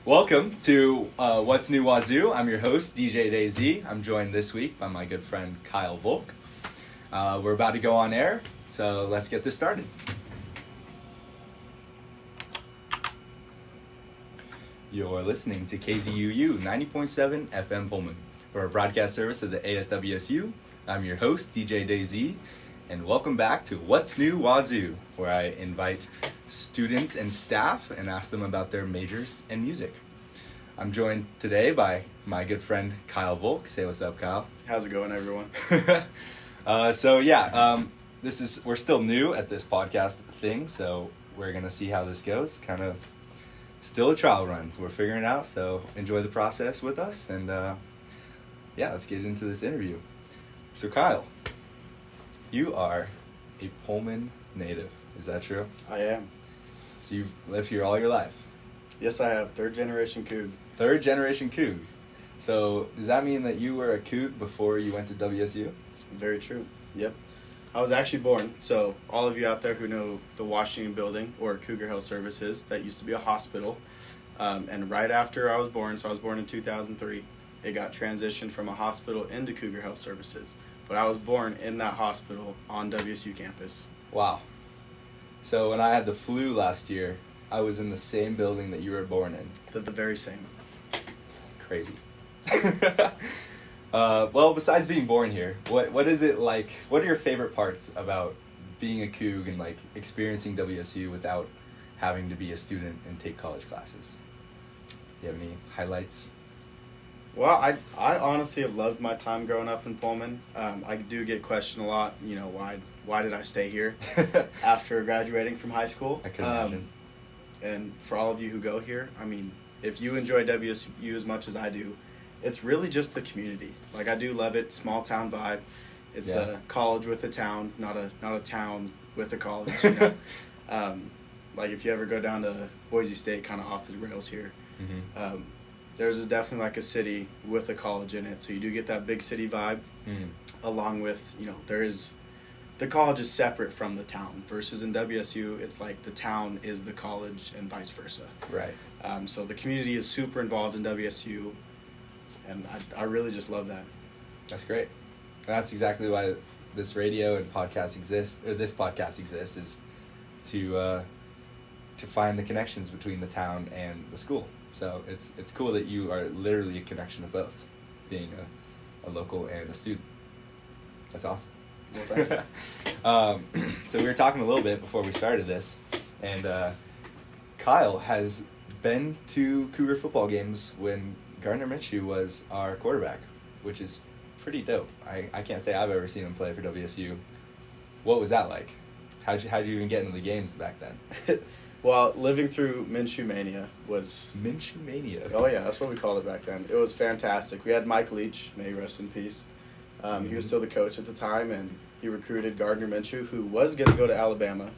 Welcome to What's New Wazzu. I'm your host, DJ DayZ. I'm joined this week by my good friend Kyle Volk. We're about to go on air, so let's get this started. You're listening to KZUU 90.7 FM Pullman. We're a broadcast service of the ASWSU. I'm your host, DJ DayZ, and welcome back to What's New Wazzu, where I invite students and staff and ask them about their majors in music. I'm joined today by my good friend Kyle Volk. Say what's up, Kyle. How's it going, everyone? We're still new at this podcast thing, so we're gonna see how this goes. Kind of still a trial run. We're figuring it out, so enjoy the process with us, and let's get into this interview. So Kyle, you are a Pullman native. Is that true? I am. So you've lived here all your life? Yes, I have. Third generation Coug. Third generation Coug. So does that mean that you were a Coug before you went to WSU? Very true. Yep. I was actually born, so all of you out there who know the Washington building or Cougar Health Services, that used to be a hospital. And right after I was born, so I was born in 2003, it got transitioned from a hospital into Cougar Health Services. But I was born in that hospital on WSU campus. Wow. So when I had the flu last year, I was in the same building that you were born in. The very same. Crazy. Well, besides being born here, what is it like? What are your favorite parts about being a Coug and like experiencing WSU without having to be a student and take college classes? Do you have any highlights? Well, I honestly have loved my time growing up in Pullman. I do get questioned a lot, why did I stay here after graduating from high school? I can imagine. And for all of you who go here, I mean, if you enjoy WSU as much as I do, it's really just the community. Like, I do love it, small town vibe. It's a college with a town, not a town with a college. Like if you ever go down to Boise State, kind of off the rails here, there's definitely like a city with a college in it. So you do get that big city vibe, along with, the college is separate from the town, versus in WSU, it's like the town is the college and vice versa. Right. So the community is super involved in WSU, and I really just love that. That's great. And that's exactly why this radio and podcast exists, or this podcast exists, is to find the connections between the town and the school. So it's cool that you are literally a connection of both, being a local and a student. That's awesome. Well, so we were talking a little bit before we started this, and Kyle has been to Cougar football games when Gardner Minshew was our quarterback, which is pretty dope. I can't say I've ever seen him play for WSU. What was that like? How'd you even get into the games back then? Well, living through Minshew Mania was... Minshew Mania? Oh, yeah, that's what we called it back then. It was fantastic. We had Mike Leach, may he rest in peace. He was still the coach at the time, and he recruited Gardner Minshew, who was going to go to Alabama.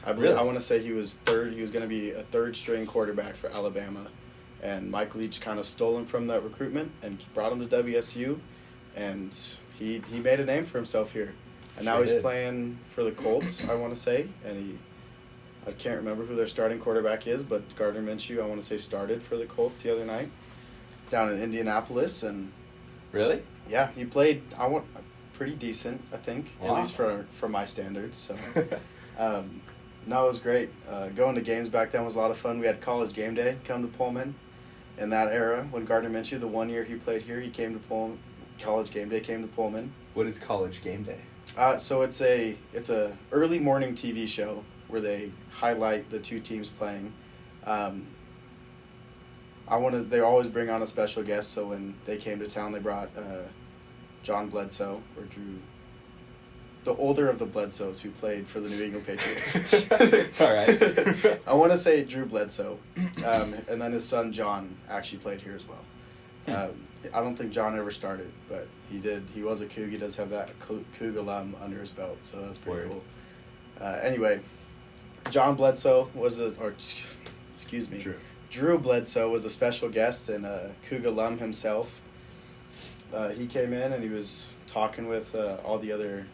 I believe, I want to say he was third. He was going to be a third-string quarterback for Alabama. And Mike Leach kind of stole him from that recruitment and brought him to WSU. And he made a name for himself here. And now he's playing for the Colts, I want to say. And I can't remember who their starting quarterback is, but Gardner Minshew, I want to say, started for the Colts the other night down in Indianapolis. And really? Yeah, he played pretty decent, I think, wow. At least for my standards. So, no, it was great. Going to games back then was a lot of fun. We had College Game Day come to Pullman in that era when Gardner Minshew, the 1 year he played here, he came to Pullman. College Game Day came to Pullman. What is College Game Day? So it's a early morning TV show where they highlight the two teams playing. They always bring on a special guest, so when they came to town, they brought John Bledsoe, or Drew, the older of the Bledsoes who played for the New England Patriots. All right. I want to say Drew Bledsoe, and then his son John actually played here as well. I don't think John ever started, but he did. He was a Coug. He does have that Coug alum under his belt, so that's pretty cool. Anyway, John Bledsoe excuse me. Drew Bledsoe was a special guest and a Coug alum himself. He came in and he was talking with all the other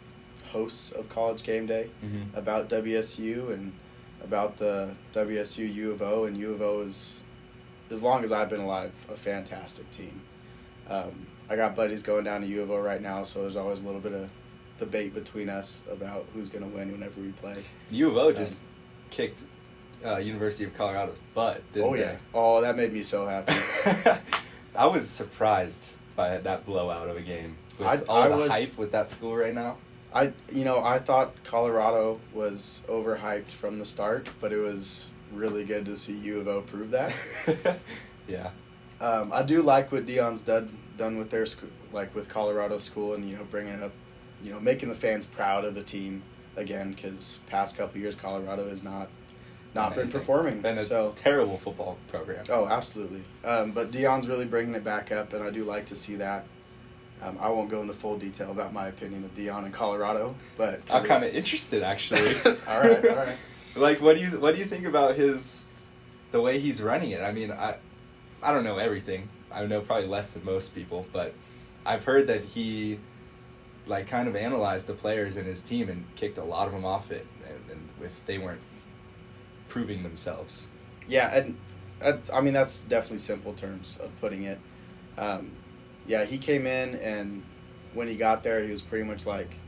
hosts of College Game Day about WSU and about the WSU U of O, and U of O is as long as I've been alive, a fantastic team. I got buddies going down to U of O right now, so there's always a little bit of debate between us about who's going to win whenever we play. U of O just kicked University of Colorado's butt, didn't they? Yeah. Oh, that made me so happy. I was surprised by that blowout of a game. With hype with that school right now. I thought Colorado was overhyped from the start, but it was really good to see U of O prove that. Yeah. I do like what Deion's done with their school, like with Colorado school, and bringing up, making the fans proud of the team again, because past couple years Colorado has not been performing. Been a terrible football program. Oh, absolutely. But Deion's really bringing it back up, and I do like to see that. I won't go into full detail about my opinion of Deion in Colorado, but I'm kind of interested, actually. All right. Like, what do you think about the way he's running it? I mean, I don't know everything. I know probably less than most people, but I've heard that he kind of analyzed the players in his team and kicked a lot of them off it, and if they weren't proving themselves. Yeah, and that's definitely simple terms of putting it. Yeah, he came in, and when he got there, he was pretty much like,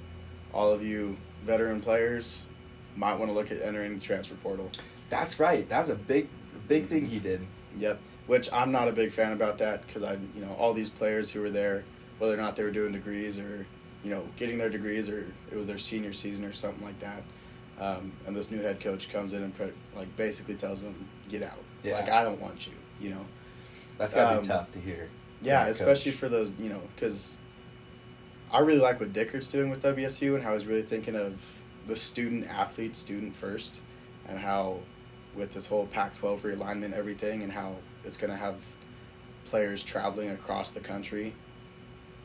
all of you veteran players might want to look at entering the transfer portal. That's right. That's a big thing he did. Yep. Which I'm not a big fan about that, because all these players who were there, whether or not they were doing degrees or, getting their degrees, or it was their senior season or something like that. And this new head coach comes in and basically tells them, get out. Yeah. I don't want you, That's got to be tough to hear. Yeah, especially for those, because I really like what Dickert's doing with WSU and how he's really thinking of the student first, and how with this whole Pac-12 realignment and everything, and how it's going to have players traveling across the country,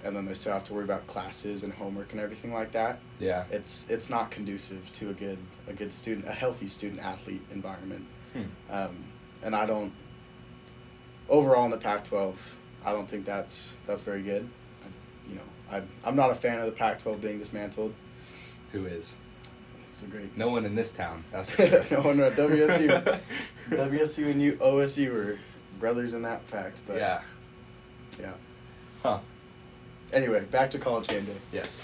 and then they still have to worry about classes and homework and everything like that. Yeah. It's not conducive to a healthy student-athlete environment. And I don't, overall in the Pac-12, I don't think that's very good. I'm not a fan of the Pac-12 being dismantled. Who is? It's a great. No one in this town. That's for sure. No one at WSU. WSU and OSU were brothers in that fact. But yeah. Huh. Anyway, back to college game day. Yes.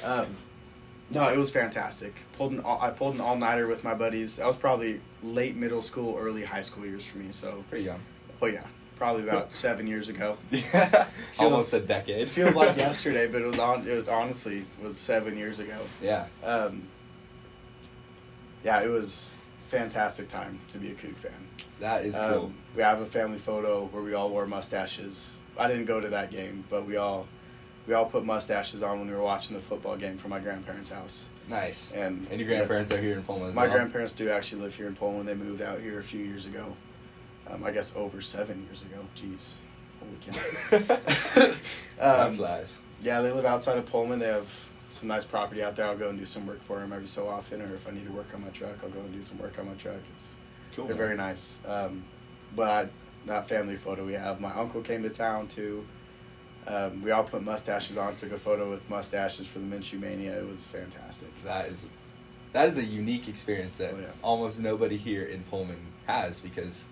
No, it was fantastic. I pulled an all-nighter with my buddies. That was probably late middle school, early high school years for me. So pretty young. Oh yeah. Probably about 7 years ago. Yeah, almost a decade. It feels like yesterday, but it honestly was 7 years ago. Yeah. Yeah, it was a fantastic time to be a Coug fan. That is cool. We have a family photo where we all wore mustaches. I didn't go to that game, but we all put mustaches on when we were watching the football game from my grandparents' house. Nice. And your grandparents are here in Pullman as well? well? My grandparents do actually live here in Pullman. They moved out here a few years ago. I guess over 7 years ago. Jeez. Holy cow. Time flies. Yeah, they live outside of Pullman. They have some nice property out there. I'll go and do some work for them every so often, or if I need to work on my truck, I'll go and do some work on my truck. Cool. They're very nice. But that family photo we have, my uncle came to town too. We all put mustaches on, took a photo with mustaches for the Minshew Mania. It was fantastic. That is a unique experience that almost nobody here in Pullman has, because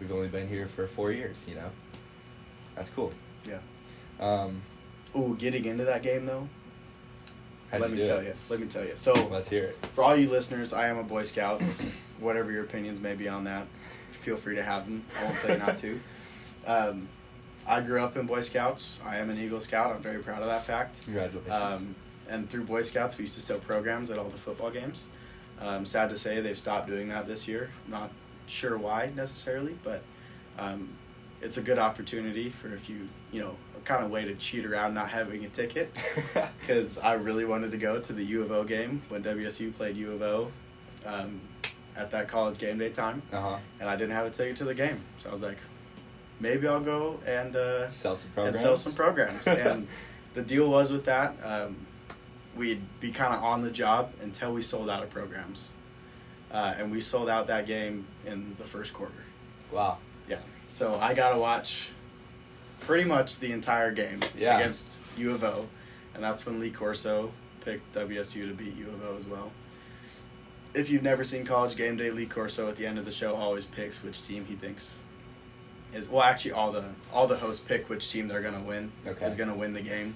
we've only been here for 4 years, That's cool. Yeah. Getting into that game, though, let me tell you. So let's hear it. For all you listeners, I am a Boy Scout. Whatever your opinions may be on that, feel free to have them. I won't tell you not to. I grew up in Boy Scouts. I am an Eagle Scout. I'm very proud of that fact. Congratulations. And through Boy Scouts, we used to sell programs at all the football games. Sad to say they've stopped doing that this year. Not sure why necessarily, but it's a good opportunity for if you kind of way to cheat around not having a ticket, because I really wanted to go to the U of O game when WSU played U of O at that college game day time, and I didn't have a ticket to the game, so I was like, maybe I'll go and sell some programs. And the deal was with that, we'd be kind of on the job until we sold out of programs. And we sold out that game in the first quarter. Wow. Yeah. So I got to watch pretty much the entire game against U of O. And that's when Lee Corso picked WSU to beat U of O as well. If you've never seen College Game Day, Lee Corso at the end of the show always picks which team he thinks is, well, actually all the hosts pick which team they're gonna win. Okay. Is gonna win the game,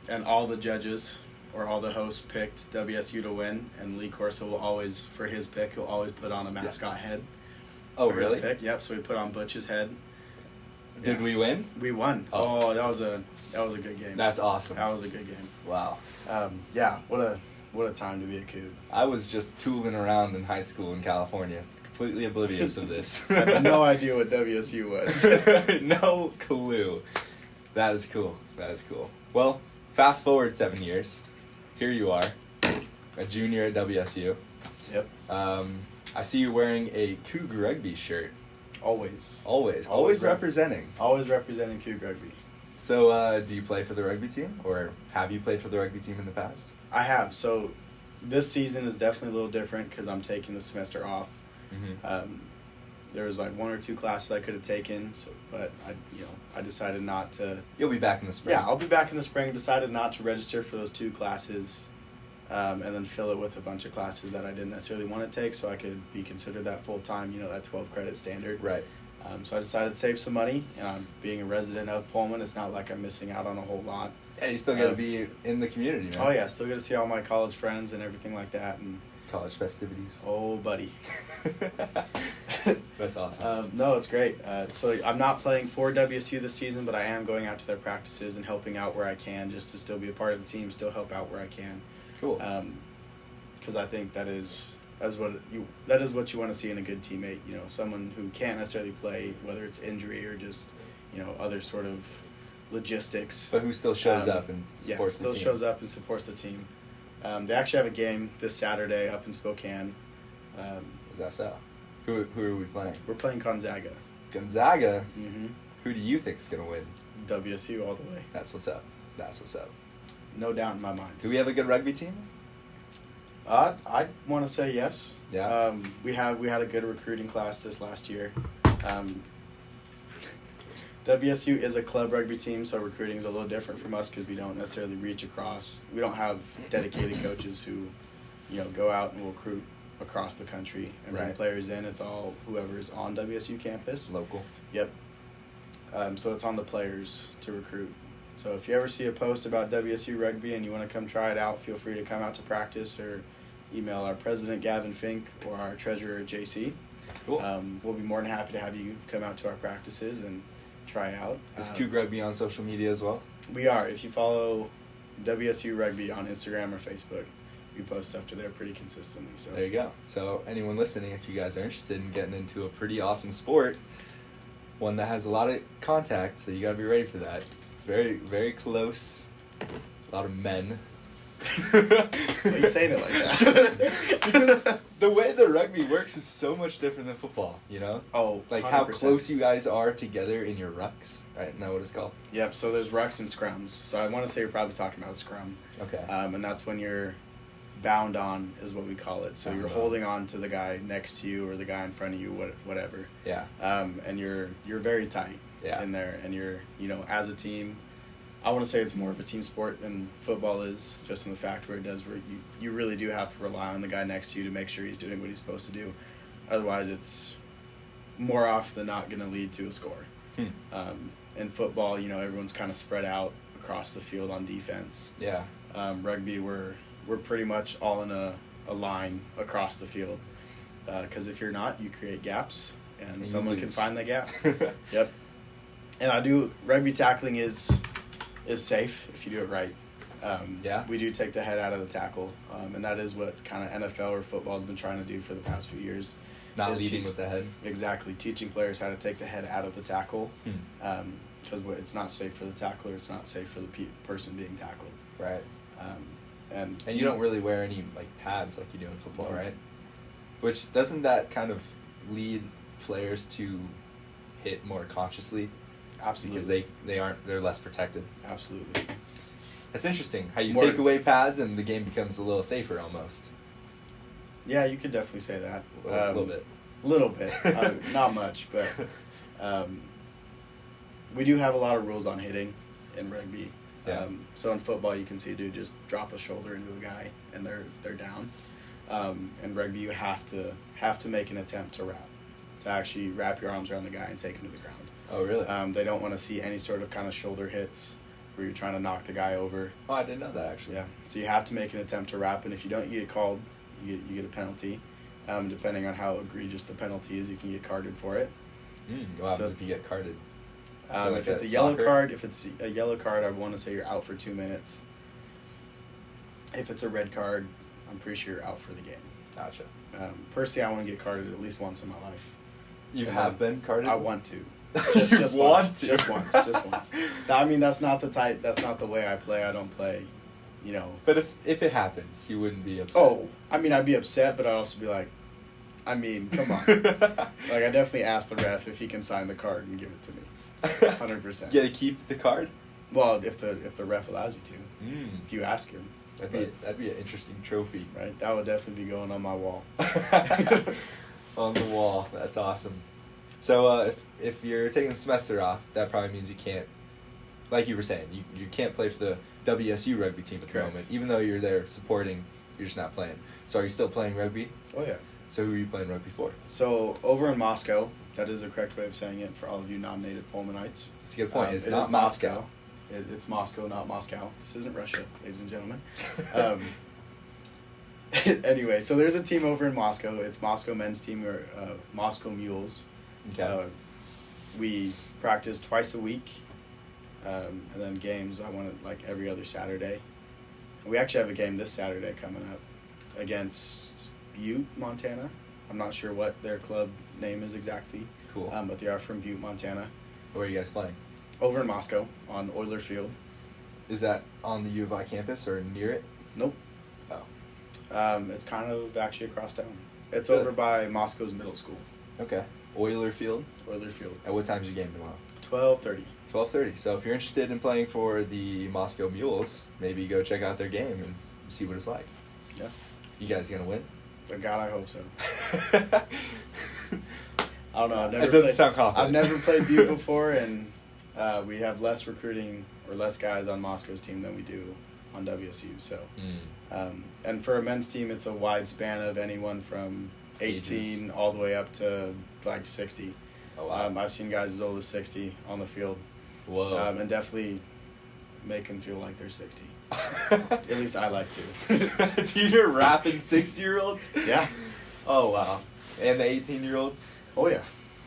and all the judges or all the hosts picked WSU to win, and Lee Corso will always, for his pick, he'll always put on a mascot head. Oh, for really? His pick. Yep. So we put on Butch's head. Did we win? We won. Oh, that was a good game. That's awesome. That was a good game. Wow. Yeah. What a time to be a Coug. I was just tooling around in high school in California, completely oblivious of this. I had no idea what WSU was. No clue. That is cool. Well, fast forward 7 years. Here you are, a junior at WSU. Yep. I see you wearing a Coug Rugby shirt. Always Representing. Always representing Coug Rugby. So, do you play for the rugby team, or have you played for the rugby team in the past? I have. So, this season is definitely a little different because I'm taking the semester off. Mm-hmm. There was like 1 or 2 classes I could have taken, but I decided not to. You'll be back in the spring. Yeah, I'll be back in the spring. Decided not to register for those 2 classes, and then fill it with a bunch of classes that I didn't necessarily want to take, so I could be considered that full time. That 12 credit standard. Right. So I decided to save some money, and being a resident of Pullman, it's not like I'm missing out on a whole lot. Yeah, you still got to be in the community, man. Oh yeah, still get to see all my college friends and everything like that, and College festivities. oh buddy. That's awesome. No, it's great. So I'm not playing for WSU this season, but I am going out to their practices and helping out where I can, just to still be a part of the team, still help out where I can. Cool. Because I think that is what you want to see in a good teammate. Someone who can't necessarily play, whether it's injury or just other sort of logistics. But who still shows up and supports the team. still shows up and supports the team. They actually have a game this Saturday up in Spokane. Is that so? Who are we playing? We're playing Gonzaga. Gonzaga? Mm-hmm. Who do you think is going to win? WSU all the way. That's what's up. No doubt in my mind. Do we have a good rugby team? I want to say yes. Yeah. We had a good recruiting class this last year. WSU is a club rugby team, so recruiting is a little different from us because we don't necessarily reach across. We don't have dedicated coaches who, go out and recruit across the country and bring Right. players in. It's all whoever is on WSU campus. Local. Yep. So it's on the players to recruit. So if you ever see a post about WSU rugby and you want to come try it out, feel free to come out to practice or email our president, Gavin Fink, or our treasurer, JC. Cool. We'll be more than happy to have you come out to our practices and try out. Is Coug Rugby on social media as well? We are. If you follow WSU Rugby on Instagram or Facebook, we post stuff to there pretty consistently. So There you go. So anyone listening, if you guys are interested in getting into a pretty awesome sport, one that has a lot of contact, so you got to be ready for that. It's very, very close. A lot of men. Why are you saying it like that? The way the rugby works is so much different than football, Oh, Like how 100%. close you guys are together in your rucks, right? Isn't that what it's called? Yep, so there's rucks and scrums. So I want to say you're probably talking about a scrum. Okay. And that's when you're bound on, is what we call it. So Bound you're on. holding on to the guy next to you or the guy in front of you, whatever. Yeah. And you're very tight Yeah. in there. And you're, as a team, I want to say it's more of a team sport than football is, just in the fact where you really do have to rely on the guy next to you to make sure he's doing what he's supposed to do. Otherwise, it's more often than not going to lead to a score. In football, everyone's kind of spread out across the field on defense. Yeah. Rugby, we're pretty much all in a line across the field. Because if you're not, you create gaps, and someone can lose. find the gap. Yep. And rugby tackling is safe if you do it right. Yeah. We do take the head out of the tackle, and that is what kind of NFL or football has been trying to do for the past few years. Not is leading with the head. Exactly. Teaching players how to take the head out of the tackle, because it's not safe for the tackler, it's not safe for the person being tackled. Right. And you don't really wear any pads like you do in football, No. right? Which doesn't that kind of lead players to hit more consciously? Absolutely. Because they're less protected. Absolutely. It's interesting how you More- take away pads and the game becomes a little safer almost. Yeah, you could definitely say that. A little bit. Little bit. Not much, but we do have a lot of rules on hitting in rugby. Yeah. So in football, you can see a dude just drop a shoulder into a guy and they're down. In rugby, you have to make an attempt to wrap. to actually wrap your arms around the guy and take him to the ground. Oh, really? They don't want to see any sort of kind of shoulder hits where you're trying to knock the guy over. Oh, I didn't know that, actually. Yeah. So you have to make an attempt to wrap, and if you don't, you get called. You get a penalty. Depending on how egregious the penalty is, you can get carded for it. What happens if you get carded? If it's a yellow card, I want to say you're out for 2 minutes. If it's a red card, I'm pretty sure you're out for the game. Gotcha. Personally, I want to get carded at least once in my life. You have been carded? I want to. Just once. Just once. I mean, that's not the way I play. I don't play, But if it happens, you wouldn't be upset. Oh, I mean, I'd be upset, but I'd also be like, I mean, come on. Like, I definitely ask the ref if he can sign the card and give it to me. 100%. You gotta keep the card? Well, if the ref allows you to. If you ask him. That'd be an interesting trophy. Right? That would definitely be going on my wall. On the wall. That's awesome. So if you're taking the semester off, that probably means you can't, like you were saying, you can't play for the WSU rugby team at the moment. Even though you're there supporting, you're just not playing. So are you still playing rugby? Oh, yeah. So who are you playing rugby for? So over in Moscow, that is the correct way of saying it for all of you non-native Pullmanites. That's a good point. It is Moscow. It's Moscow, not Moscow. This isn't Russia, ladies and gentlemen. Anyway, so there's a team over in Moscow. It's Moscow men's team, or Moscow Mules. Okay. We practice twice a week, and then games, I want it like every other Saturday. We actually have a game this Saturday coming up against Butte, Montana. I'm not sure what their club name is exactly. Cool. But they are from Butte, Montana. Where are you guys playing? Over in Moscow on Euler Field. Is that on the U of I campus or near it? Nope. Oh. It's kind of actually across town. It's Good. over by Moscow's middle school. Okay. Euler Field? Euler Field. At what time's your game tomorrow? 12:30. 12:30. So if you're interested in playing for the Moscow Mules, maybe go check out their game and see what it's like. Yeah. You guys gonna win? But God, I hope so. I don't know. It doesn't sound confident. I've never played Butte before, and we have less recruiting or less guys on Moscow's team than we do on WSU. So, and for a men's team, it's a wide span of anyone from 18 Ages. all the way up to like 60. Oh, wow. I've seen guys as old as 60 on the field. Whoa. And definitely make them feel like they're 60. At least I like to. Dude, you're rapping 60-year-olds? Yeah. Oh, wow. And the 18-year-olds? Oh, yeah.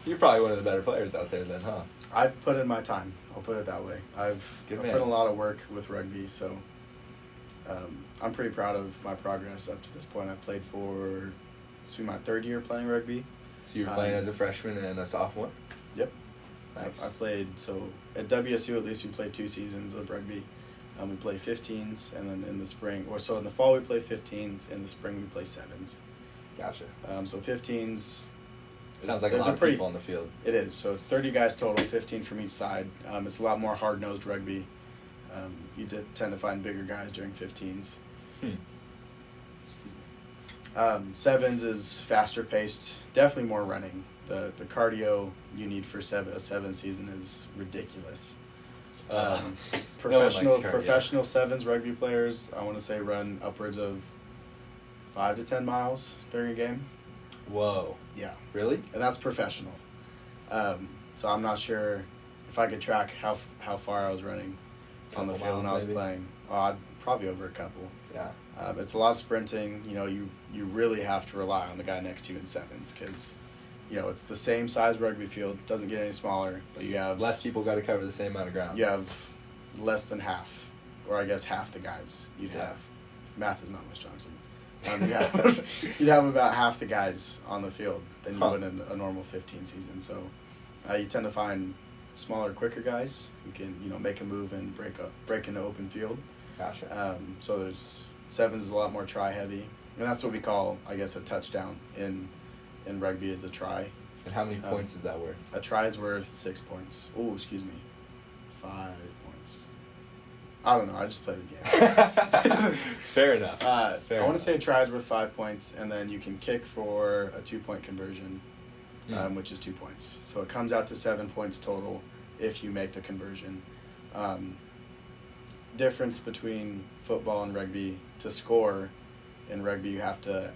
You're probably one of the better players out there then, huh? I've put in my time. I'll put it that way. I've put in a lot of work with rugby, so I'm pretty proud of my progress up to this point. I've played for, this will be my third year playing rugby. So you were playing as a freshman and a sophomore? Yep. Nice. I played, so at WSU at least we played 2 seasons of rugby. We play 15s, and then in the spring, so in the fall we play 15s, in the spring we play 7s. Gotcha. So 15s. Sounds like a lot of people on the field. It is. So it's 30 guys total, 15 from each side. It's a lot more hard-nosed rugby. You tend to find bigger guys during 15s. 7s is faster paced, definitely more running. The cardio you need for a 7 season is ridiculous. Professional 7s rugby players, I want to say, run upwards of 5 to 10 miles during a game. Whoa. Yeah. Really? And that's professional. So I'm not sure if I could track how far I was running on the field when I was playing. I'd probably over a couple. Yeah. It's a lot of sprinting. You really have to rely on the guy next to you in 7s because, it's the same size rugby field. It doesn't get any smaller, but you have less people got to cover the same amount of ground. You have less than half, or I guess half the guys you'd have. Math is not my strong suit. You'd have about half the guys on the field than you would in a normal 15 season. So you tend to find smaller, quicker guys who can make a move and break into open field. Gotcha. So there's 7s is a lot more try heavy, and that's what we call, I guess, a touchdown in rugby is a try. And how many points is that worth? A try is worth 6 points. Oh, excuse me, 5 points. I don't know. I just play the game. Fair enough. I want to say a try is worth 5 points, and then you can kick for a 2-point conversion, which is 2 points. So it comes out to 7 points total if you make the conversion. Difference between football and rugby: to score in rugby, you have to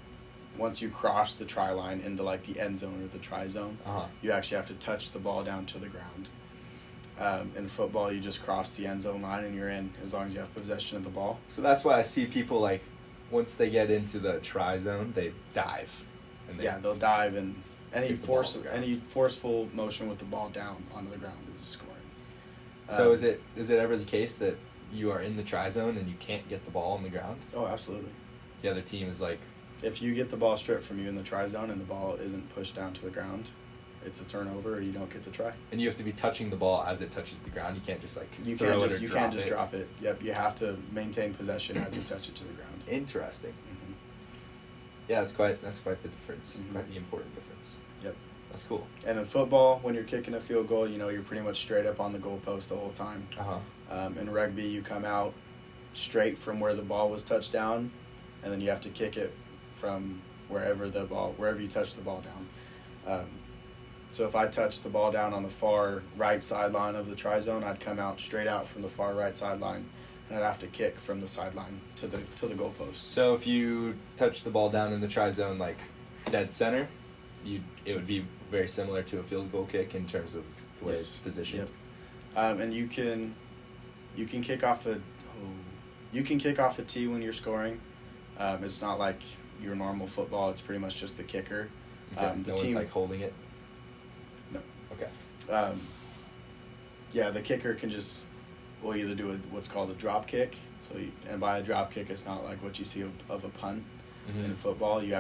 once you cross the try line into like the end zone or the try zone, you actually have to touch the ball down to the ground. In football, you just cross the end zone line and you're in as long as you have possession of the ball. So that's why I see people like once they get into the try zone, they dive. And they'll dive, and any forceful motion with the ball down onto the ground is scoring. So is it ever the case that you are in the try zone and you can't get the ball on the ground? Oh, absolutely. The other team is like... If you get the ball stripped from you in the try zone and the ball isn't pushed down to the ground, it's a turnover or you don't get the try. And you have to be touching the ball as it touches the ground. You can't just like you throw can't it or you drop can't just it. drop it. Yep, you have to maintain possession as you touch it to the ground. Interesting. Mm-hmm. Yeah, that's quite the difference. Mm-hmm. Quite the important difference. Yep. That's cool. And in football, when you're kicking a field goal, you're pretty much straight up on the goalpost the whole time. In rugby, you come out straight from where the ball was touched down, and then you have to kick it from wherever you touch the ball down. So if I touch the ball down on the far right sideline of the try zone, I'd come out straight out from the far right sideline, and I'd have to kick from the sideline to the goalpost. So if you touch the ball down in the try zone like dead center, it would be very similar to a field goal kick in terms of the way it's positioned. Yep. And you can kick off a tee when you're scoring. It's not like your normal football. It's pretty much just the kicker. Okay. No one's like holding it? No. Okay. The kicker can will either do what's called a drop kick. And by a drop kick, it's not like what you see of a punt. Mm-hmm. In football, you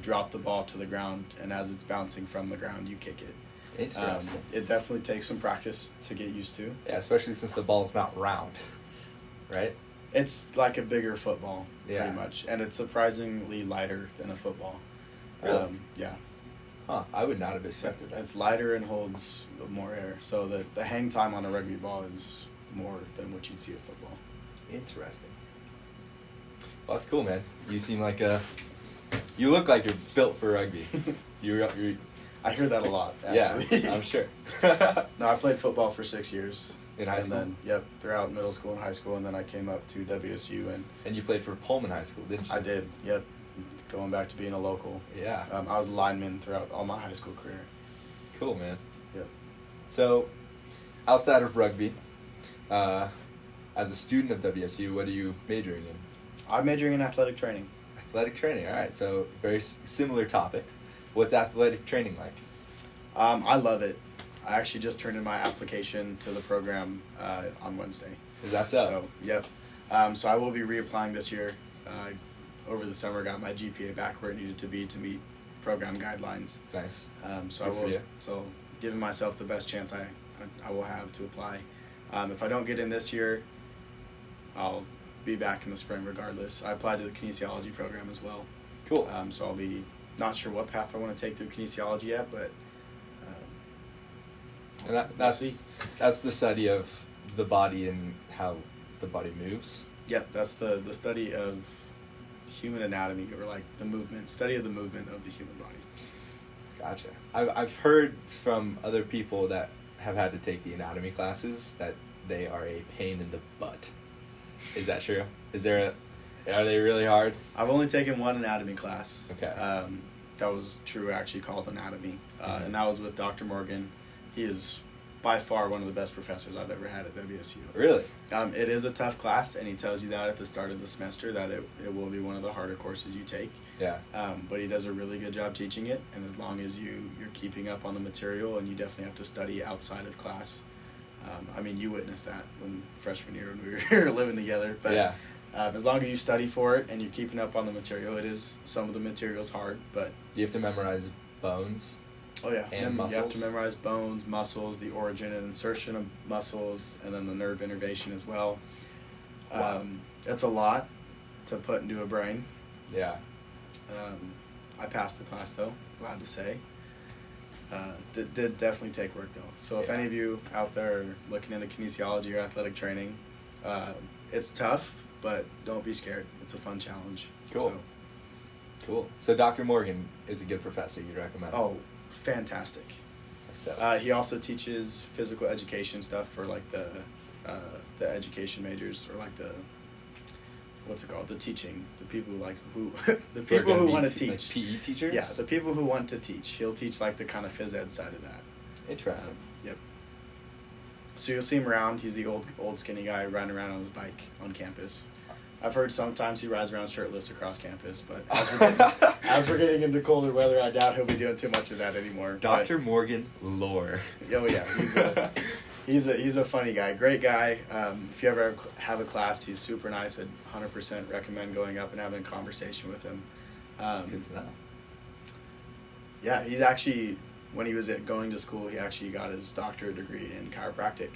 drop the ball to the ground, and as it's bouncing from the ground, you kick it. Interesting. It definitely takes some practice to get used to. Yeah, especially since the ball's not round, right? It's like a bigger football, pretty much, and it's surprisingly lighter than a football. Really? Yeah. Huh, I would not have expected that. It's lighter and holds more air, so the hang time on a rugby ball is more than what you'd see at football. Interesting. Well, that's cool, man. You seem like you look like you're built for rugby. I hear that a lot, actually. Yeah, I'm sure. No, I played football for 6 years. In high school? And then, throughout middle school and high school, and then I came up to WSU. And you played for Pullman High School, didn't you? I did, yep. Going back to being a local. Yeah. I was a lineman throughout all my high school career. Cool, man. Yep. So, outside of rugby, as a student of WSU, what are you majoring in? I'm majoring in athletic training. Athletic training, all right. So, very similar topic. What's athletic training like? I love it. I actually just turned in my application to the program on Wednesday. Is that so? So, yep. So I will be reapplying this year. Over the summer, got my GPA back where it needed to be to meet program guidelines. Nice. So giving myself the best chance I will have to apply. If I don't get in this year, I'll be back in the spring regardless. I applied to the kinesiology program as well. Cool. So I'll be not sure what path I want to take through kinesiology yet, but and that's the study of the body and how the body moves. Yep, that's the study of human anatomy, or like study of the movement of the human body. Gotcha. I've heard from other people that have had to take the anatomy classes that they are a pain in the butt. Is that true? Are they really hard? I've only taken one anatomy class. Okay. That was true, actually, called anatomy. And that was with Dr. Morgan. He is by far one of the best professors I've ever had at WSU. Really? It is a tough class, and he tells you that at the start of the semester, that it will be one of the harder courses you take. Yeah. But he does a really good job teaching it, and as long as you're keeping up on the material, and you definitely have to study outside of class. You witnessed that when freshman year when we were living together. But yeah. As long as you study for it and you're keeping up on the material, some of the material's hard, but... You have to memorize bones? Oh, yeah. And muscles? You have to memorize bones, muscles, the origin and insertion of muscles, and then the nerve innervation as well. Wow. It's a lot to put into a brain. Yeah. I passed the class, though, glad to say. Did definitely take work, though. So if any of you out there are looking into kinesiology or athletic training, it's tough, but don't be scared. It's a fun challenge. Cool. Cool. So Dr. Morgan is a good professor you'd recommend? Oh, fantastic. He also teaches physical education stuff for like the education majors, or like what's it called? The teaching. The people who the Who are people gonna who be, want to teach. like, PE teachers? Yeah, the people who want to teach. He'll teach like the kind of phys ed side of that. Interesting. Yep. So you'll see him around. He's the old skinny guy riding around on his bike on campus. I've heard sometimes he rides around shirtless across campus, but as we're getting into colder weather, I doubt he'll be doing too much of that anymore. Dr. Morgan Lore. Oh yeah, he's a funny guy, great guy. If you ever have a class, he's super nice. I'd 100% recommend going up and having a conversation with him. Good to know. Yeah, he's actually, when he was going to school, he actually got his doctorate degree in chiropractic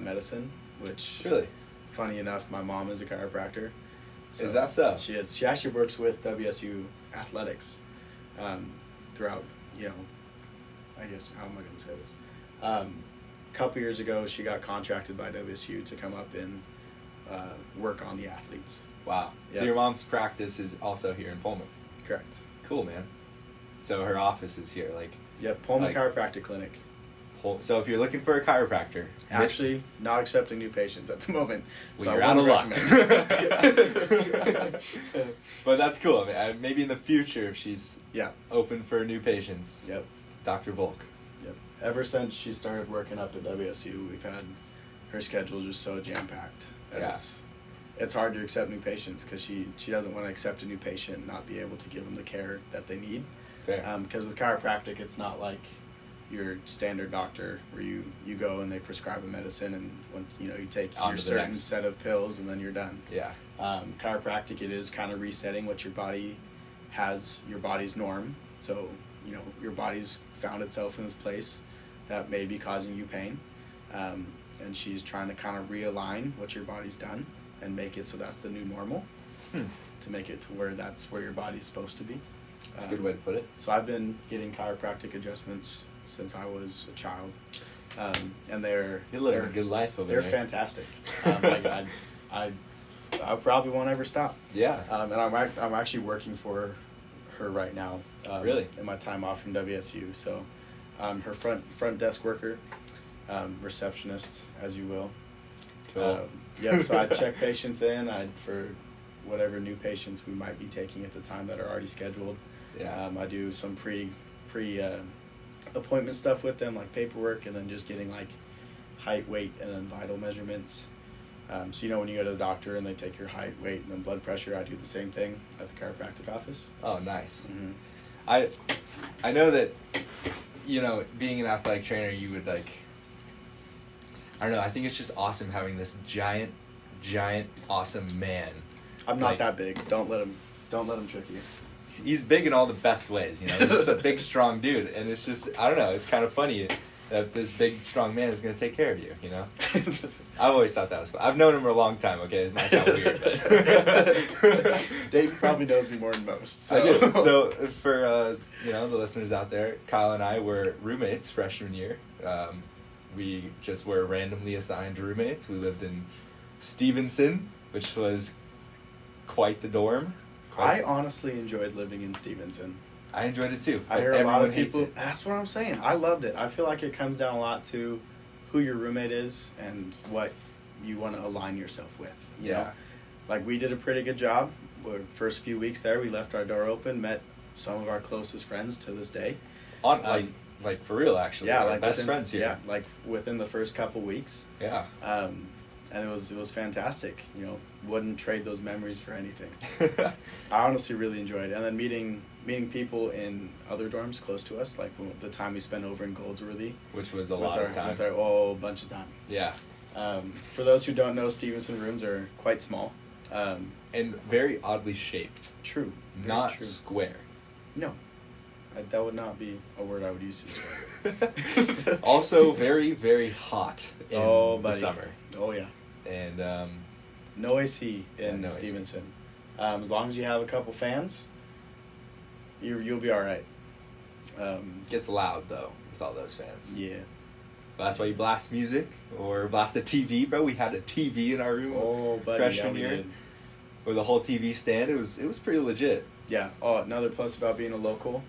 medicine, which... Really? Funny enough, my mom is a chiropractor. So is that so? She is. She actually works with WSU athletics throughout, I guess, how am I going to say this? A couple years ago, she got contracted by WSU to come up and work on the athletes. Wow. Yep. So your mom's practice is also here in Pullman? Correct. Cool, man. So her office is here, Yep, Pullman Chiropractic Clinic. So if you're looking for a chiropractor... Actually, not accepting new patients at the moment. Well, you're out of luck. But that's cool. I mean, maybe in the future, if she's open for new patients. Yep. Dr. Volk. Yep. Ever since she started working up at WSU, we've had... Her schedule's just so jam-packed that it's hard to accept new patients because she doesn't want to accept a new patient and not be able to give them the care that they need. Fair. Because with chiropractic, it's not like your standard doctor where you go and they prescribe a medicine and you take your certain set of pills and then you're done. Yeah. Chiropractic, it is kind of resetting what your body has, your body's norm. So your body's found itself in this place that may be causing you pain, and she's trying to kind of realign what your body's done and make it so that's the new normal. To make it to where that's where your body's supposed to be. That's a good way to put it. So I've been getting chiropractic adjustments since I was a child, and you're living a good life over there. there. They're fantastic. I probably won't ever stop. Yeah. And I'm actually working for her right now. Really? In my time off from WSU, so her front desk worker, receptionist, as you will. Cool. Yep. So I'd check patients in. For whatever new patients we might be taking at the time that are already scheduled. Yeah. I do some pre appointment stuff with them, like paperwork, and then just getting like height, weight, and then vital measurements. So when you go to the doctor and they take your height, weight, and then blood pressure, I do the same thing at the chiropractic office. Oh, nice. Mm-hmm. I know that being an athletic trainer, you would I don't know. I think it's just awesome having this giant, awesome man. I'm not that big. Don't let him trick you. He's big in all the best ways, He's just a big, strong dude, and it's just, I don't know, it's kind of funny that this big, strong man is going to take care of you, I've always thought that was fun. I've known him for a long time, okay? It might sound weird, but... Dave probably knows me more than most, so... I do. So, for, the listeners out there, Kyle and I were roommates freshman year. We just were randomly assigned roommates. We lived in Stevenson, which was quite the dorm. I honestly enjoyed living in Stevenson. I enjoyed it too. I hear a lot of people. That's what I'm saying. I loved it. I feel like it comes down a lot to who your roommate is and what you want to align yourself with. You know? Like we did a pretty good job. The first few weeks there, we left our door open, met some of our closest friends to this day. Like for real, actually. Yeah, like best friends here. Yeah, like within the first couple weeks. Yeah. And it was fantastic. Wouldn't trade those memories for anything. I honestly really enjoyed it. And then meeting people in other dorms close to us, like the time we spent over in Goldsworthy, which was a lot of time. With our bunch of time. Yeah. For those who don't know, Stevenson rooms are quite small. And very oddly shaped. True. Not true. Square. No. That would not be a word I would use to describe. Also very, very hot in the summer. Oh, yeah. And no AC in Stevenson. As long as you have a couple fans, you'll be all right. Gets loud, though, with all those fans. Yeah. But that's why you blast music or blast a TV, bro. We had a TV in our room freshman year with a whole TV stand. It was pretty legit. Yeah. Oh, another plus about being a local,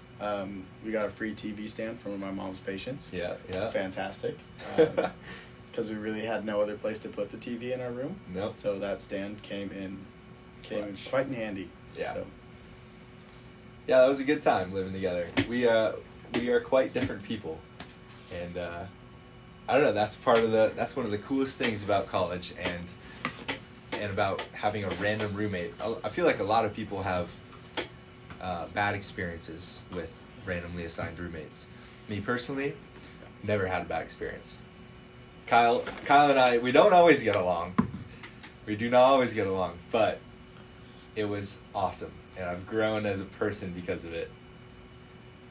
we got a free TV stand from my mom's patients. Yeah. Fantastic. Because we really had no other place to put the TV in our room. Nope. So that stand came in came in quite in handy. Yeah. So. Yeah, that was a good time living together. We are quite different people, and I don't know. That's one of the coolest things about college and about having a random roommate. I feel like a lot of people have bad experiences with randomly assigned roommates. Me personally, never had a bad experience. Kyle and I, we don't always get along. We do not always get along, but it was awesome, and I've grown as a person because of it.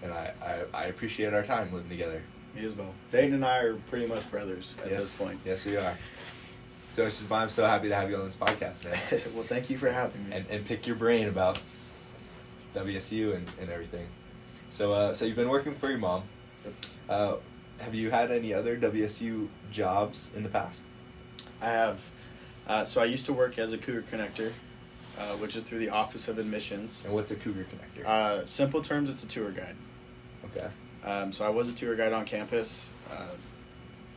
And I appreciate our time living together. Me as well. Dayton and I are pretty much brothers at this point. Yes, we are. So it's just why I'm so happy to have you on this podcast, man. Well, thank you for having me. And pick your brain about WSU and everything. So you've been working for your mom. Yep. Have you had any other WSU jobs in the past? I have. So I used to work as a Cougar Connector, which is through the Office of Admissions. And what's a Cougar Connector? Simple terms, it's a tour guide. Okay. So I was a tour guide on campus.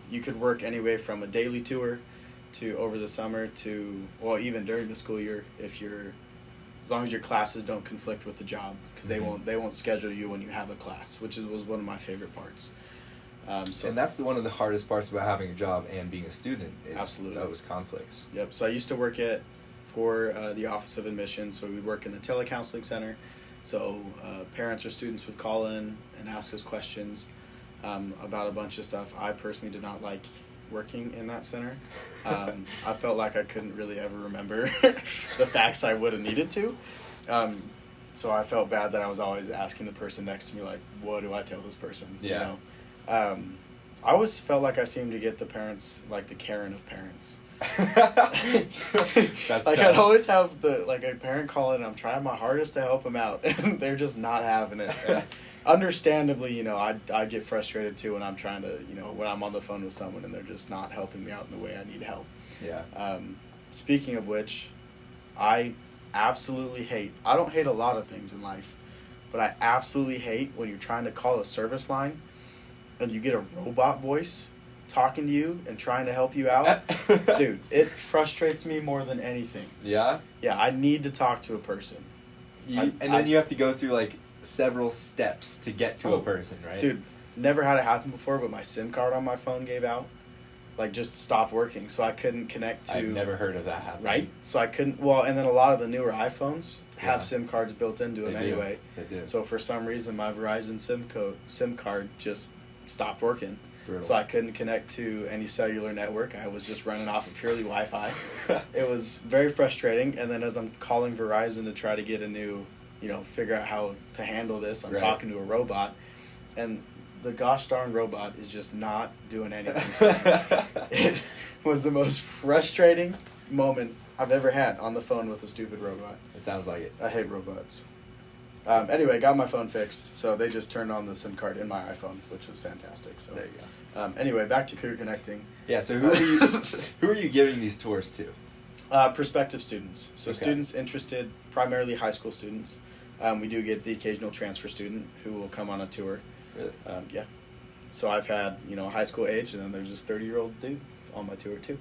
You could work anyway from a daily tour to over the summer to, well, even during the school year as long as your classes don't conflict with the job, because they won't schedule you when you have a class, which was one of my favorite parts. And that's one of the hardest parts about having a job and being a student is absolutely those conflicts. Yep. So I used to work for the Office of Admissions, so we'd work in the telecounseling center. So parents or students would call in and ask us questions about a bunch of stuff. I personally did not like working in that center. I felt like I couldn't really ever remember the facts I would have needed to. So I felt bad that I was always asking the person next to me, like, what do I tell this person? Yeah. You know? I always felt like I seemed to get the parents, like the Karen of parents. That's like tough. I'd always have a parent call in and I'm trying my hardest to help them out and they're just not having it. And understandably, I get frustrated too when I'm trying to, when I'm on the phone with someone and they're just not helping me out in the way I need help. Yeah. Speaking of which, I absolutely hate, I don't hate a lot of things in life, but I absolutely hate when you're trying to call a service line and you get a robot voice talking to you and trying to help you out. Dude, it frustrates me more than anything. Yeah? Yeah, I need to talk to a person. Then you have to go through like several steps to get to a person, right? Dude, never had it happen before, but my SIM card on my phone gave out. Like, just stopped working, so I couldn't connect to... I've never heard of that happening. Right? So I couldn't... Well, and then a lot of the newer iPhones have SIM cards built into them anyway. They do. So for some reason, my Verizon SIM card just stopped working. Brutal. So I couldn't connect to any cellular network. I was just running off of purely Wi-Fi. It was very frustrating. And then as I'm calling Verizon to try to get a new, figure out how to handle this, I'm talking to a robot. And the gosh darn robot is just not doing anything. It was the most frustrating moment I've ever had on the phone with a stupid robot. It sounds like it. I hate robots. Anyway, got my phone fixed, so they just turned on the SIM card in my iPhone, which was fantastic. So there you go. Anyway, back to Cougar Connecting. Yeah, so who are you giving these tours to? Prospective students. So students interested, primarily high school students. We do get the occasional transfer student who will come on a tour. Really? Yeah. So I've had, high school age, and then there's this 30-year-old dude on my tour too.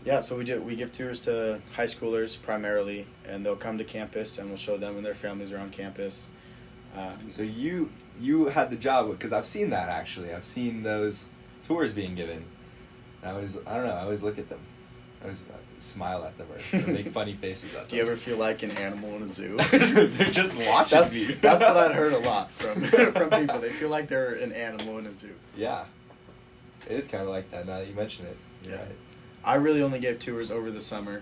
Yeah, so we give tours to high schoolers primarily, and they'll come to campus, and we'll show them and their families around campus. So you had the job, because I've seen that actually. I've seen those tours being given. And I always look at them. I always smile at them or make funny faces at them. Do you ever feel like an animal in a zoo? They're just watching me. That's what I'd heard a lot from people. They feel like they're an animal in a zoo. Yeah. It is kind of like that now that you mention it. Yeah. Right. I really only gave tours over the summer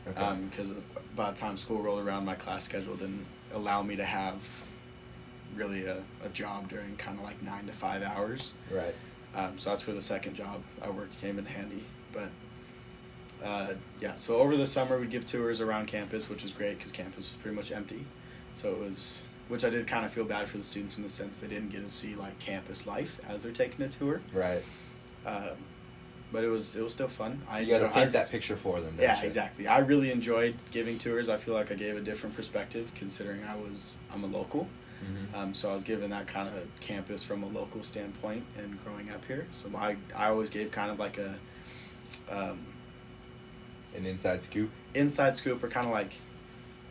Okay. because by the time school rolled around, my class schedule didn't allow me to have really a job during kind of like 9 to 5 hours. Right. So that's where the second job I worked came in handy. But yeah, so over the summer we'd give tours around campus, which was great because campus was pretty much empty. So it was, which I did kind of feel bad for the students in the sense they didn't get to see like campus life as they're taking a tour. Right. But it was still fun. You got to paint that picture for them. Don't you? Exactly. I really enjoyed giving tours. I feel like I gave a different perspective considering I'm a local. Mm-hmm. So I was given that kind of campus from a local standpoint and growing up here. So I always gave kind of like An inside scoop? Inside scoop, or kind of like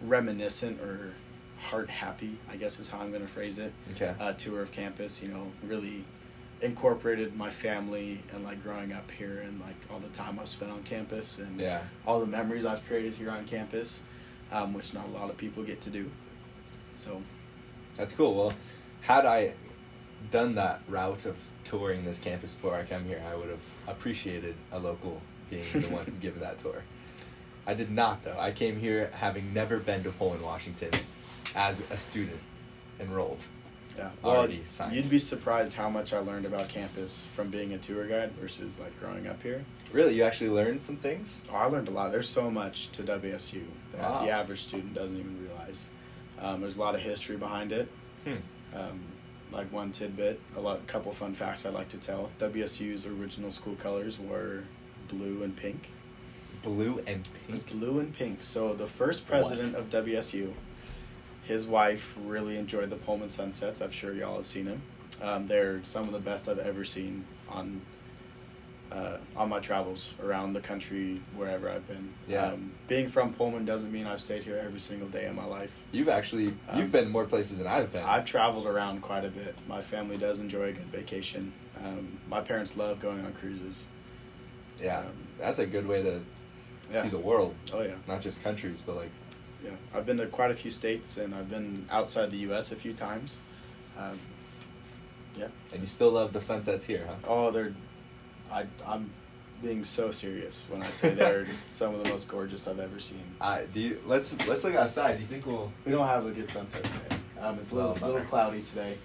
reminiscent or heart happy, I guess is how I'm going to phrase it. Okay. Tour of campus, really incorporated my family and like growing up here and like all the time I've spent on campus and all the memories I've created here on campus, which not a lot of people get to do. So that's cool. Well, had I done that route of touring this campus before I come here, I would have appreciated a local being the one to give that tour. I did not, though. I came here having never been to Pullman, Washington, as a student enrolled. Yeah, already signed. You'd be surprised how much I learned about campus from being a tour guide versus like growing up here. Really? You actually learned some things? Oh, I learned a lot. There's so much to WSU that the average student doesn't even realize. There's a lot of history behind it. Like one tidbit, a couple fun facts I'd like to tell. WSU's original school colors were blue and pink. Blue and pink? Blue and pink. So the first president of WSU, his wife really enjoyed the Pullman sunsets. I'm sure y'all have seen them. They're some of the best I've ever seen on my travels around the country, wherever I've been. Yeah. Being from Pullman doesn't mean I've stayed here every single day of my life. You've been more places than I've been. I've traveled around quite a bit. My family does enjoy a good vacation. My parents love going on cruises. Yeah, that's a good way to see the world. Oh, yeah. Not just countries, but like... Yeah, I've been to quite a few states, and I've been outside the U.S. a few times. Yeah. And you still love the sunsets here, huh? Oh, I'm being so serious when I say they're some of the most gorgeous I've ever seen. Let's look outside. Do you think We don't have a good sunset today. It's a little cloudy today.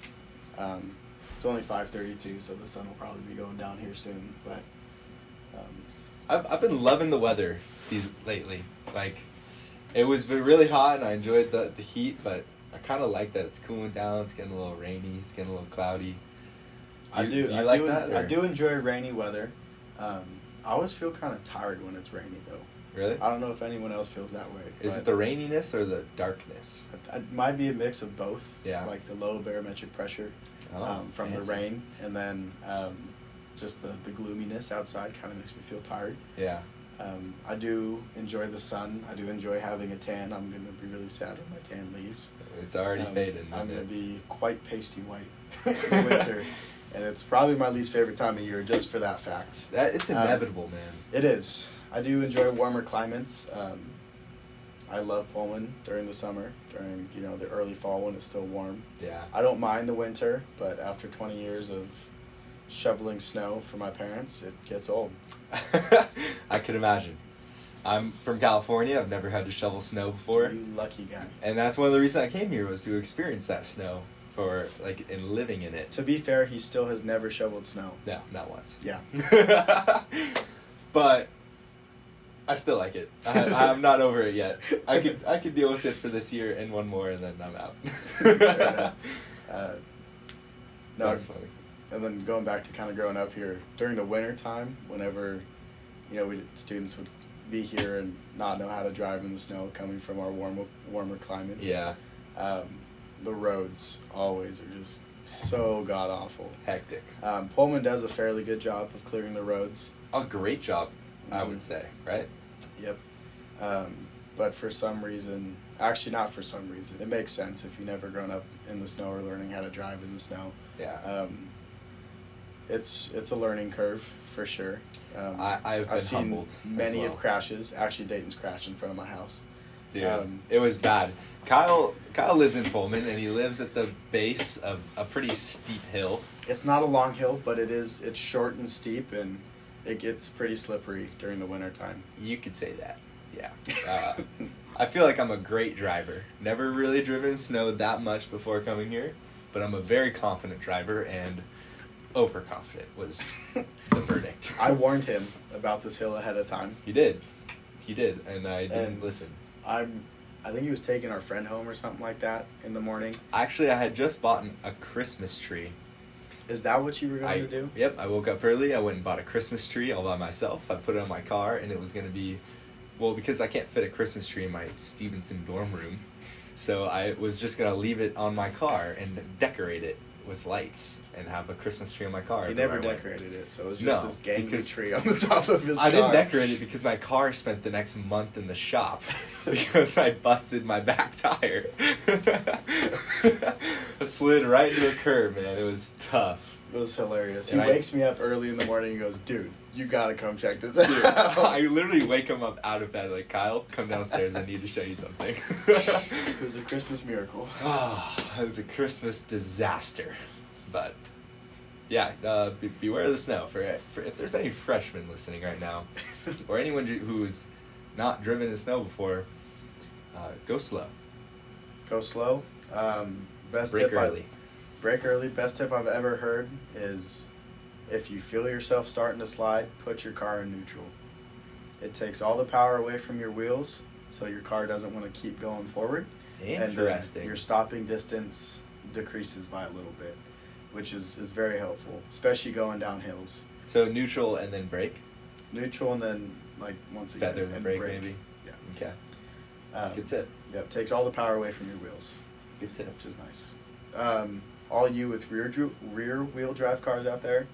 It's only 5:32, so the sun will probably be going down here soon. But I've been loving the weather lately. Like, it was been really hot, and I enjoyed the heat, but I kind of like that it's cooling down. It's getting a little rainy. It's getting a little cloudy. Do you like that? I do enjoy rainy weather. I always feel kind of tired when it's rainy, though. Really? I don't know if anyone else feels that way. Is it the raininess or the darkness? It might be a mix of both. Yeah. Like the low barometric pressure from the rain, and then just the gloominess outside kind of makes me feel tired. Yeah. I do enjoy the sun. I do enjoy having a tan. I'm going to be really sad when my tan leaves. It's already fading. I'm going to be quite pasty white in the winter. And it's probably my least favorite time of year just for that fact. It's inevitable, man. It is. I do enjoy warmer climates. I love Pullman during the summer, during the early fall when it's still warm. Yeah. I don't mind the winter, but after 20 years of shoveling snow for my parents, it gets old. I could imagine. I'm from California. I've never had to shovel snow before. You lucky guy. And that's one of the reasons I came here, was to experience that snow and living in it. To be fair, he still has never shoveled snow. No, not once. Yeah. But I still like it. I'm not over it yet. I could deal with it for this year and one more, and then I'm out. No, that's funny. And then going back to kind of growing up here, during the winter time, whenever students would be here and not know how to drive in the snow, coming from our warmer climates. Yeah. The roads always are just so god awful. Hectic. Pullman does a fairly good job of clearing the roads. A great job, I would say, right? Yep. But for some reason, actually not for some reason, it makes sense if you've never grown up in the snow or learning how to drive in the snow. Yeah. It's a learning curve for sure. I've seen many of crashes. Actually, Dayton's crashed in front of my house. Dude, it was bad. Kyle lives in Pullman, and he lives at the base of a pretty steep hill. It's not a long hill, but it's short and steep, and it gets pretty slippery during the winter time. You could say that, yeah. I feel like I'm a great driver. Never really driven snow that much before coming here, but I'm a very confident driver, and overconfident was the verdict. I warned him about this hill ahead of time. He did, and I didn't listen. I think he was taking our friend home or something like that in the morning. Actually, I had just bought a Christmas tree. Is that what you were going to do? Yep, I woke up early. I went and bought a Christmas tree all by myself. I put it on my car, and it was going to be, because I can't fit a Christmas tree in my Stevenson dorm room, so I was just going to leave it on my car and decorate it with lights and have a Christmas tree on my car. He never decorated it, so it was just this gangly because tree on the top of his car. I didn't decorate it because my car spent the next month in the shop because I busted my back tire. I slid right into a curb, man. It was tough. It was hilarious. And He wakes me up early in the morning and goes, dude, you gotta come check this out. Dude, I literally wake him up out of bed like, Kyle, come downstairs. I need to show you something. It was a Christmas miracle. It was a Christmas disaster. But, yeah, beware of the snow. For if there's any freshmen listening right now, or anyone who's not driven in snow before, go slow. Go slow. Best Brake tip early. Brake early. Best tip I've ever heard is if you feel yourself starting to slide, put your car in neutral. It takes all the power away from your wheels, so your car doesn't want to keep going forward. Interesting. And your stopping distance decreases by a little bit, which is very helpful, especially going down hills. So neutral and then brake? Neutral and then, like, once again, Feather the and brake, maybe? Yeah. Okay. Good tip. Yep, takes all the power away from your wheels. Good tip. Which is nice. All you with rear wheel drive cars out there,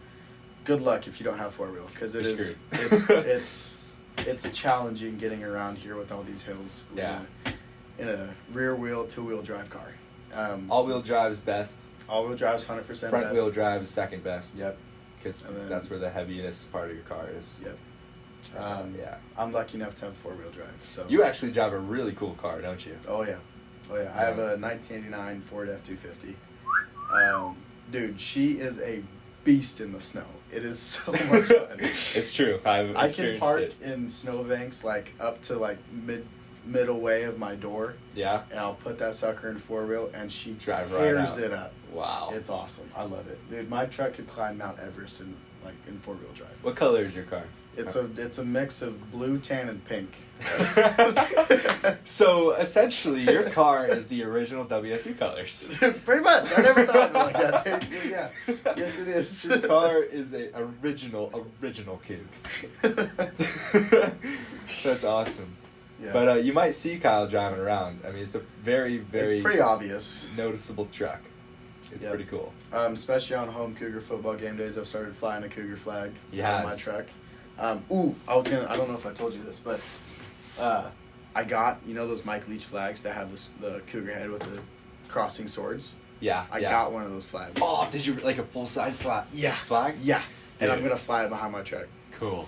good luck if you don't have 4-wheel, because it's challenging getting around here with all these hills. Yeah. In a rear wheel 2-wheel drive car. All-wheel drive is best. All-wheel drive is 100% best. Front-wheel drive is second best. Yep. Because that's where the heaviness part of your car is. Yep. Yeah. I'm lucky enough to have 4-wheel drive. So You actually drive a really cool car, don't you? Oh yeah. I have a 1989 Ford F-250. Dude, she is a beast in the snow. It is so much fun. It's true. I can park in snowbanks like up to like middle way of my door. Yeah. And I'll put that sucker in 4-wheel and she Drive right tears out. it up. Wow. It's awesome. I love it. Dude, my truck could climb Mount Everest in 4-wheel drive. What color is your car? It's a mix of blue, tan, and pink. So essentially, your car is the original WSU colors. Pretty much. I never thought of it like that, dude. Yeah. Yes, it is. Your car is a original Coug. That's awesome. Yeah. But you might see Kyle driving around. I mean, it's a very, very It's pretty obvious. noticeable truck. It's pretty cool. Especially on home Cougar football game days, I've started flying a Cougar flag Yes. on my truck. I don't know if I told you this, but I got, those Mike Leach flags that have the Cougar head with the crossing swords? Yeah. I got one of those flags. Oh, did you like a full-size flag? Yeah. And I'm Dude. going to fly it behind my truck. Cool.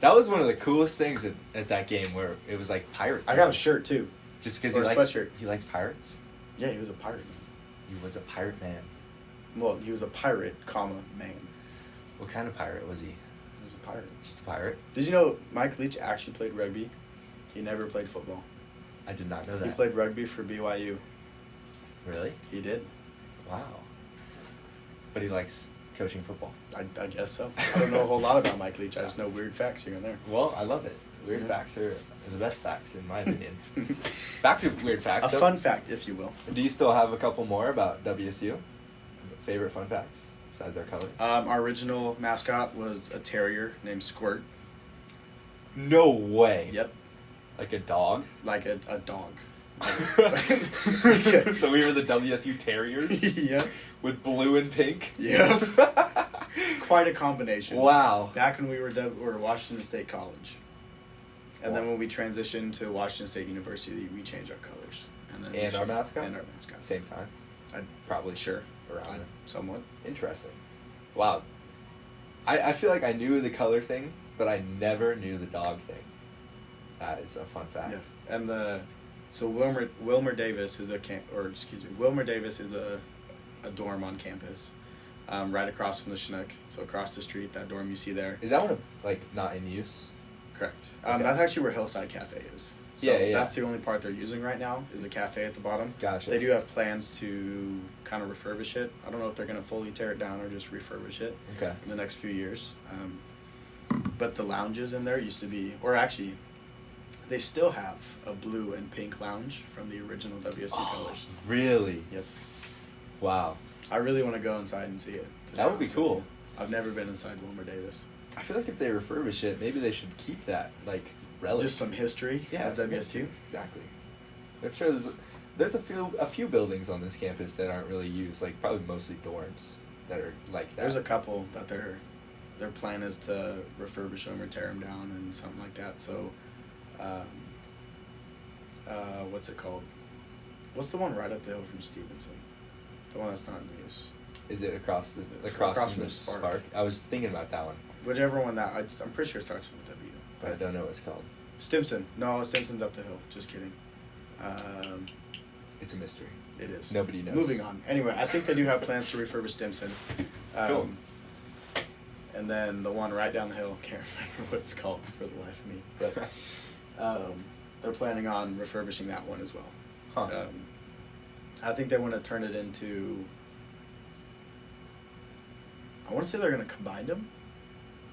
That was one of the coolest things at that game where it was like pirate. I got a shirt too. Just because Or a sweatshirt. He likes pirates? Yeah, he was a pirate man. He was a pirate man. Well, he was a pirate, man. What kind of pirate was he? He was a pirate. Just a pirate? Did you know Mike Leach actually played rugby? He never played football. I did not know that. He played rugby for BYU. Really? He did. Wow. But he likes coaching football. I guess so. I don't know a whole lot about Mike Leach. I just know weird facts here and there. Well, I love it. Weird Yeah. facts are the best facts, in my opinion. Back to weird facts. A fun fact, if you will. Do you still have a couple more about WSU? Favorite fun facts besides their color? Our original mascot was a terrier named Squirt. No way. Yep. Like a dog? Like a dog. So we were the WSU Terriers? Yep. With blue and pink? Yep. Quite a combination. Wow. Back when we were Washington State College. And then when we transitioned to Washington State University, we changed our colors. And our mascot? And our mascot. Same time? I'd Probably. Sure. Around. Somewhat. Interesting. Wow. I feel like I knew the color thing, but I never knew the dog thing. That is a fun fact. Yeah. And so Wilmer Davis is Wilmer Davis is a dorm on campus, right across from the Chinook. So across the street, that dorm you see there. Is that one not in use? Correct. Okay. That's actually where Hillside Cafe is. So Yeah. that's the only part they're using right now is the cafe at the bottom. Gotcha. They do have plans to kind of refurbish it. I don't know if they're going to fully tear it down or just refurbish it Okay. in the next few years. But the lounges in there used to be, or actually, they still have a blue and pink lounge from the original WSU colors. Really? Yep. Wow. I really want to go inside and see it. That would be cool. I've never been inside Wilmer Davis. I feel like if they refurbish it, maybe they should keep that relic. Just some history of some WSU. history. Exactly. I'm sure there's there's a few buildings on this campus that aren't really used, like probably mostly dorms that are like that. There's a couple that their plan is to refurbish them or tear them down and something like that. So, what's it called? What's the one right up the hill from Stevenson? The one that's not in use. Is it across from the Spark? I was thinking about that one. Whichever one I'm pretty sure it starts with a W. But I don't know what it's called. Stimson. No, Stimson's up the hill. Just kidding. It's a mystery. It is. Nobody knows. Moving on. Anyway, I think they do have plans to refurbish Stimson. Cool. And then the one right down the hill, can't remember what it's called for the life of me. But they're planning on refurbishing that one as well. Huh. I think they want to turn it into... I want to say they're going to combine them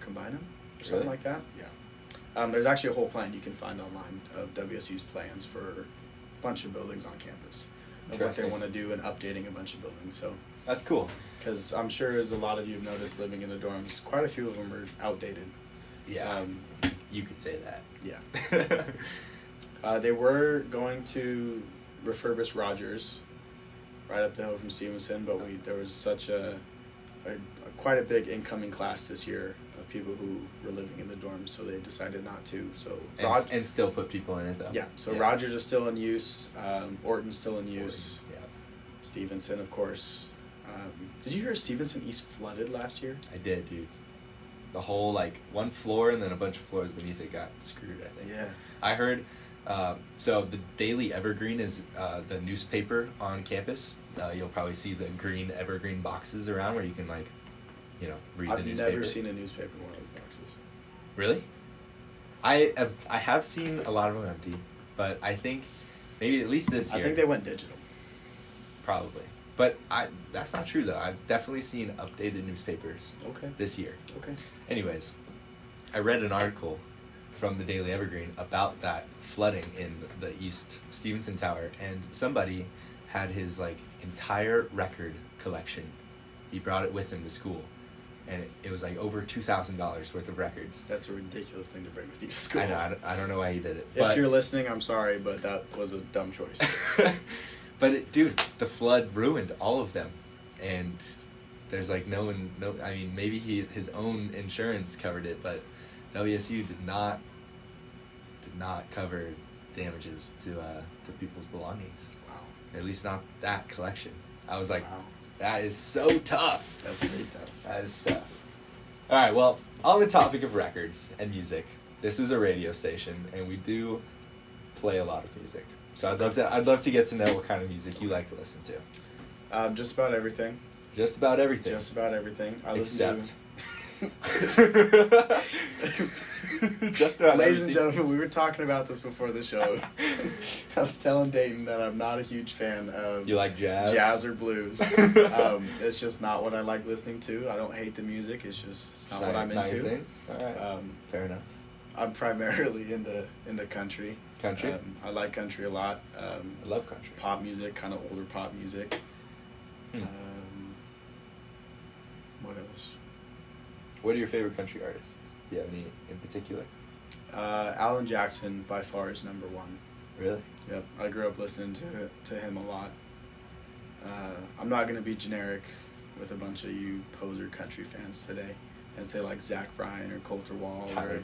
or something like that. Yeah. There's actually a whole plan you can find online of WSU's plans for a bunch of buildings on campus of what they want to do and updating a bunch of buildings. So that's cool. Because I'm sure, as a lot of you have noticed living in the dorms, quite a few of them are outdated. Yeah, you could say that. Yeah. They were going to refurbish Rogers right up the hill from Stevenson, but there was such quite a big incoming class this year of people who were living in the dorms, so they decided not to. So and still put people in it though. Yeah. So Rogers is still in use. Orton's still in use. Yeah. Stevenson, of course. Did you hear Stevenson East flooded last year? I did, dude. The whole one floor and then a bunch of floors beneath it got screwed, I think. Yeah. I heard. So the Daily Evergreen is the newspaper on campus. You'll probably see the green evergreen boxes around where you can read the newspaper. I've never seen a newspaper in one of those boxes. Really? I have seen a lot of them empty, but I think maybe at least this year. I think they went digital. Probably. But that's not true though. I've definitely seen updated newspapers this year. Okay. Anyways, I read an article from the Daily Evergreen about that flooding in the East Stevenson Tower, and somebody had his entire record collection. He brought it with him to school, and it was over $2,000 worth of records. That's a ridiculous thing to bring with you to school. I know. I don't know why he did it. If you're listening, I'm sorry, but that was a dumb choice. But dude, the flood ruined all of them, and there's no one. I mean, maybe his own insurance covered it, but WSU did not cover damages to people's belongings. Wow. At least not that collection. I was like, wow. That is so tough. That's really tough. That is tough. All right, well, on the topic of records and music, this is a radio station, and we do play a lot of music. So I'd love to get to know what kind of music you like to listen to. Just about everything. Just about everything. Just about everything. Except. Just about Ladies and gentlemen, we were talking about this before the show. I was telling Dayton that I'm not a huge fan of... You like jazz? Jazz or blues. It's just not what I like listening to. I don't hate the music. It's not what I'm into. Thing? All right. Fair enough. I'm primarily into country. Country? I like country a lot. I love country. Pop music, kind of older pop music. What else? What are your favorite country artists? Do you have any in particular? Alan Jackson by far is number one. Really? Yep. I grew up listening to him a lot. I'm not going to be generic with a bunch of you poser country fans today and say Zach Bryan or Colter Wall or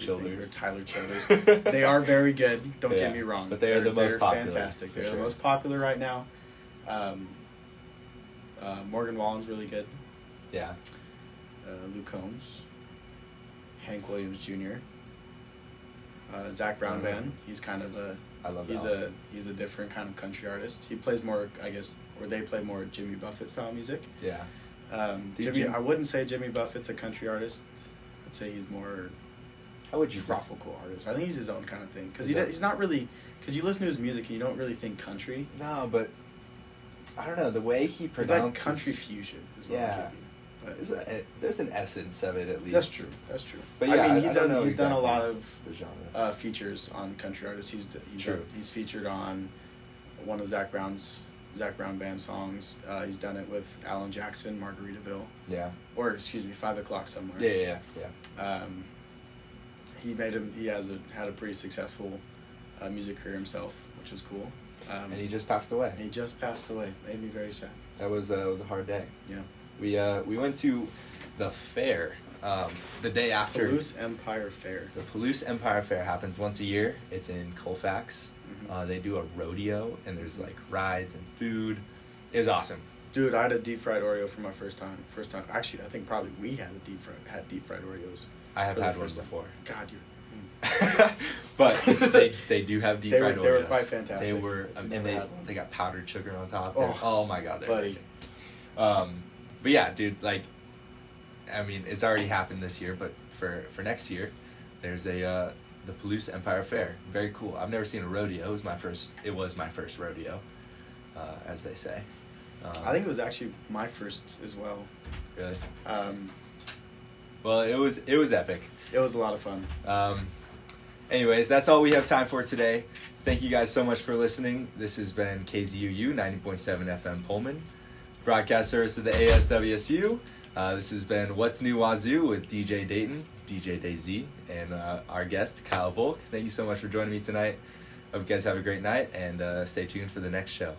Tyler Childers. They are very good. Don't get me wrong. But they're the most popular. Fantastic. They're the most popular right now. Morgan Wallen's really good. Yeah. Luke Combs. Hank Williams Jr. Zach Brown Band. He's kind of he's a different kind of country artist. He plays more, I guess, or they play more Jimmy Buffett style music. Yeah. I wouldn't say Jimmy Buffett's a country artist. I'd say he's more tropical artist. I think he's his own kind of thing. Because he's not really... Because you listen to his music and you don't really think country. No, but... I don't know. The way he pronounces... It's country fusion is what I'll give you. But there's an essence of it, at least. That's true. But yeah, he's done a lot of features on country artists. He's featured on one of Zach Brown Band songs. He's done it with Alan Jackson, Margaritaville. Yeah. Or 5 o'clock somewhere. Yeah. He has had a pretty successful music career himself, which was cool. And he just passed away. He just passed away. Made me very sad. That was a hard day. Yeah. We went to the fair the day after. Palouse Empire Fair. The Palouse Empire Fair happens once a year. It's in Colfax. Mm-hmm. They do a rodeo, and there's like rides and food. It was awesome. Dude, I had a deep fried Oreo for my first time. Actually, I think probably we had deep fried Oreos. I have had one before. God, you're. But they do have deep fried Oreos. They were quite fantastic. They were, and they got powdered sugar on top. Oh my God, they're buddy. amazing. But yeah, dude, like, I mean, it's already happened this year, but for next year, there's the Palouse Empire Fair. Very cool. I've never seen a rodeo. It was my first rodeo, as they say. I think it was actually my first as well. Really? Well, it was epic. It was a lot of fun. Anyways, that's all we have time for today. Thank you guys so much for listening. This has been KZUU 90.7 FM Pullman, broadcast service of the ASWSU. This has been What's New Wazzu with DJ Dayton, DJ Daisy, and our guest, Kyle Volk. Thank you so much for joining me tonight. Hope you guys have a great night, and stay tuned for the next show.